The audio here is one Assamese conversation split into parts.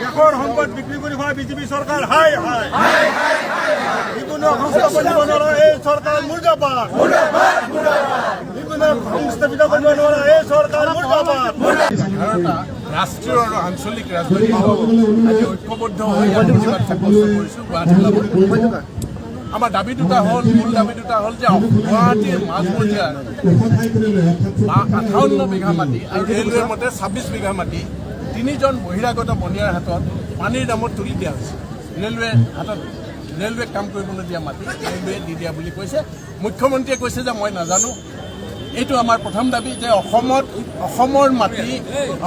দেশৰ সম্পদ বিক্ৰী কৰি খোৱা বিজেপি চৰকাৰ হাই হাই নিবনুৱা সংস্থাপন দিব নোৱাৰা এই চৰকাৰ মুৰ্দাবাদ নিবনুৱা সংস্থাপিত কৰিব নোৱাৰা এই চৰকাৰ মুৰ্দাবাদ। ৰাষ্ট্ৰীয় আৰু আঞ্চলিক ৰাজনৈতিক আজি ঐক্যবদ্ধ হৈ প্ৰতিবাদ সাব্যস্ত কৰিছোঁ গুৱাহাটী জিলাত। আমাৰ দাবী দুটা হ'ল, মূল দাবী দুটা হ'ল যে গুৱাহাটীৰ মাজমজিয়াৰ 58 বিঘা মাটি আৰু ৰেলৱেৰ মতে 26 বিঘা মাটি তিনিজন বহিৰাগত বনিয়াৰ হাতত পানীৰ দামত তুলি দিয়া হৈছে। ৰেলৱেক কাম কৰিবলৈ দিয়া মাটি ৰেলৱে দি দিয়া বুলি কৈছে। মুখ্যমন্ত্ৰীয়ে কৈছে যে মই নাজানো। এইটো আমাৰ প্ৰথম দাবী যে অসমৰ মাটি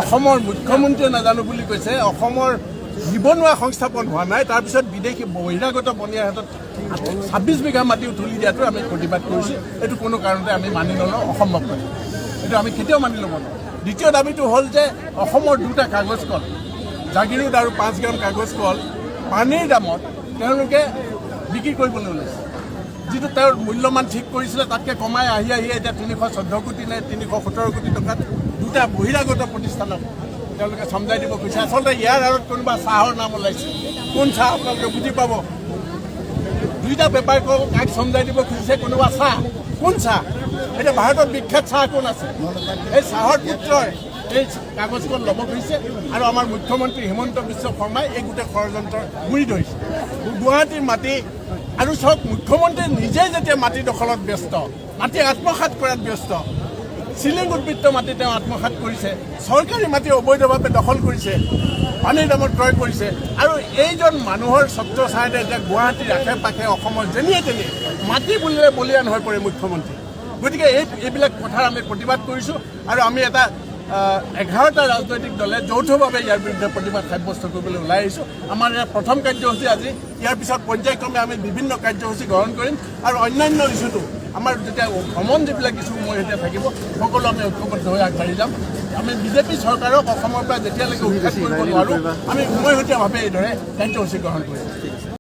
অসমৰ মুখ্যমন্ত্ৰীয়ে নাজানো বুলি কৈছে। অসমৰ নিবনুৱা সংস্থাপন হোৱা নাই, তাৰপিছত বিদেশী বহিৰাগত বনিয়াৰ হাতত 26 বিঘা মাটিও তুলি দিয়াটো আমি প্ৰতিবাদ কৰিছোঁ। এইটো কোনো কাৰণতে আমি মানি নলওঁ, অসম্ভৱ কথা। এইটো আমি কেতিয়াও মানি ল'ব নোৱাৰোঁ। দ্বিতীয় দাবীটো হ'ল যে অসমৰ দুটা কাগজ কল জাগিৰোড আৰু 5 গ্ৰাম কাগজ কল পানীৰ দামত তেওঁলোকে বিক্ৰী কৰিবলৈ ওলাইছে। যিটো তেওঁৰ মূল্যমান ঠিক কৰিছিলে তাতকৈ কমাই আহি এতিয়া 314 কোটি নে 317 কোটি টকাত দুটা বহিৰাগত প্ৰতিষ্ঠানক তেওঁলোকে চমজাই দিব খুজিছে। আচলতে ইয়াৰ আঁৰত কোনোবা চাহৰ নাম ওলাইছে। কোন চাহ আপোনালোকে বুজি পাব। দুইটা বেপাৰ কাক চমজাই দিব খুজিছে কোনোবা চাহ। কোন চাহ? এতিয়া ভাৰতত বিখ্যাত চাহ কোন আছে? এই চাহৰ পুত্ৰই এই কাগজখন ল'ব খুজিছে আৰু আমাৰ মুখ্যমন্ত্ৰী হিমন্ত বিশ্ব শৰ্মাই এই গোটেই ষড়যন্ত্ৰৰ গুৰি ধৰিছে। গুৱাহাটীৰ মাটি আৰু চাওক, মুখ্যমন্ত্ৰী নিজে যেতিয়া মাটি দখলত ব্যস্ত, মাটি আত্মসাৎ কৰাত ব্যস্ত, চিলিং উদ্বৃত্ত মাটি তেওঁ আত্মসাৎ কৰিছে, চৰকাৰী মাটি অবৈধভাৱে দখল কৰিছে, পানীৰ দামত ক্ৰয় কৰিছে আৰু এইজন মানুহৰ ছত্ৰ ছায়াতে এতিয়া গুৱাহাটীৰ আশে পাশে অসমৰ যেনিয়ে তেনিয়ে মাটি বুলিলে বলিয়ান হৈ পৰে মুখ্যমন্ত্ৰী। গতিকে এইবিলাক কথাৰ আমি প্ৰতিবাদ কৰিছোঁ আৰু আমি এটা 11টা ৰাজনৈতিক দলে যৌথভাৱে ইয়াৰ বিৰুদ্ধে প্ৰতিবাদ সাব্যস্ত কৰিবলৈ ওলাই আহিছোঁ। আমাৰ ইয়াৰ প্ৰথম কাৰ্যসূচী আজি। ইয়াৰ পিছত পৰ্যায়ক্ৰমে আমি বিভিন্ন কাৰ্যসূচী গ্ৰহণ কৰিম আৰু অন্যান্য ইছ্যুটো আমাৰ যেতিয়া ভ্ৰমণ যিবিলাক ইছ্যু মোৰ সৈতে থাকিব সকলো আমি ঐক্যবদ্ধ হৈ আগবাঢ়ি যাম। আমি বিজেপি চৰকাৰক অসমৰ পৰা যেতিয়ালৈকে উৎখাত কৰিব নোৱাৰোঁ আমি উমৈহতীয়াভাৱে এইদৰে কাৰ্যসূচী গ্ৰহণ কৰিম।